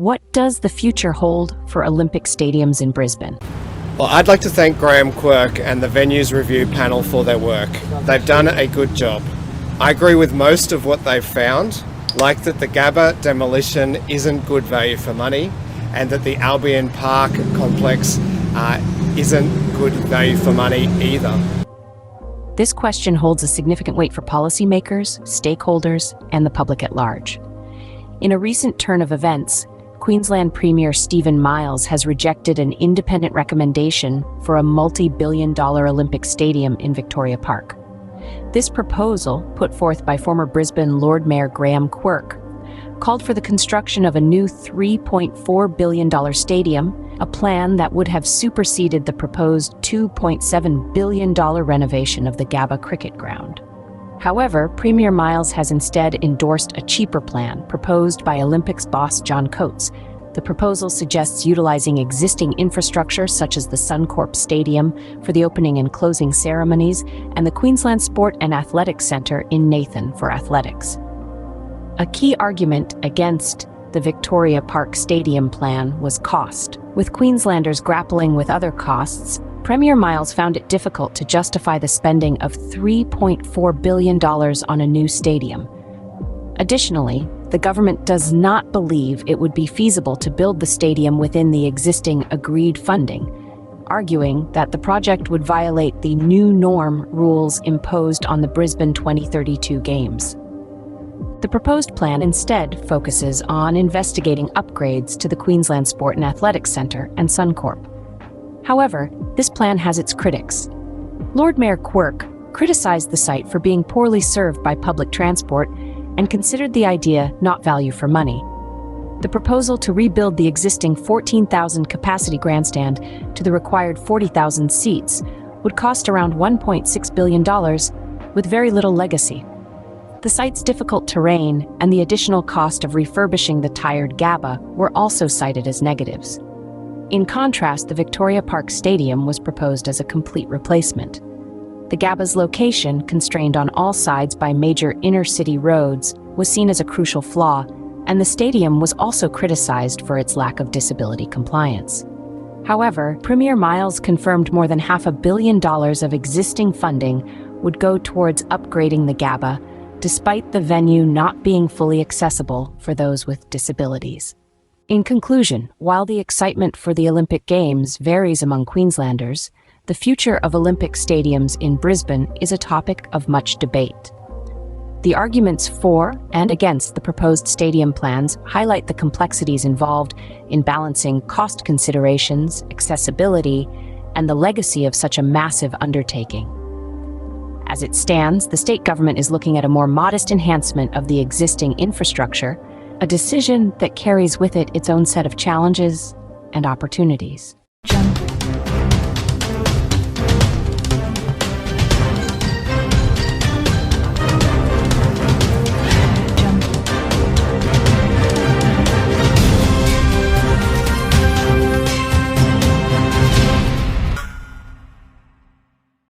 What does the future hold for Olympic stadiums in Brisbane? Well, I'd like to thank Graham Quirk and the Venues Review panel for their work. They've done a good job. I agree with most of what they've found, like that the Gabba demolition isn't good value for money and that the Albion Park complex isn't good value for money either. This question holds a significant weight for policymakers, stakeholders, and the public at large. In a recent turn of events, Queensland Premier Stephen Miles has rejected an independent recommendation for a multi-billion-dollar Olympic stadium in Victoria Park. This proposal, put forth by former Brisbane Lord Mayor Graham Quirk, called for the construction of a new $3.4 billion stadium, a plan that would have superseded the proposed $2.7 billion renovation of the Gabba cricket ground. However, Premier Miles has instead endorsed a cheaper plan proposed by Olympics boss John Coates. The proposal suggests utilizing existing infrastructure such as the Suncorp Stadium for the opening and closing ceremonies and the Queensland Sport and Athletics Centre in Nathan for athletics. A key argument against the Victoria Park Stadium plan was cost. With Queenslanders grappling with other costs, Premier Miles found it difficult to justify the spending of $3.4 billion on a new stadium. Additionally, the government does not believe it would be feasible to build the stadium within the existing agreed funding, arguing that the project would violate the new norm rules imposed on the Brisbane 2032 Games. The proposed plan instead focuses on investigating upgrades to the Queensland Sport and Athletics Centre and Suncorp. However, this plan has its critics. Lord Mayor Quirk criticized the site for being poorly served by public transport and considered the idea not value for money. The proposal to rebuild the existing 14,000 capacity grandstand to the required 40,000 seats would cost around $1.6 billion, with very little legacy. The site's difficult terrain and the additional cost of refurbishing the tired Gabba were also cited as negatives. In contrast, the Victoria Park Stadium was proposed as a complete replacement. The Gabba's location, constrained on all sides by major inner-city roads, was seen as a crucial flaw, and the stadium was also criticized for its lack of disability compliance. However, Premier Miles confirmed more than $500 million of existing funding would go towards upgrading the Gabba, despite the venue not being fully accessible for those with disabilities. In conclusion, while the excitement for the Olympic Games varies among Queenslanders, the future of Olympic stadiums in Brisbane is a topic of much debate. The arguments for and against the proposed stadium plans highlight the complexities involved in balancing cost considerations, accessibility, and the legacy of such a massive undertaking. As it stands, the state government is looking at a more modest enhancement of the existing infrastructure, a decision that carries with it its own set of challenges and opportunities.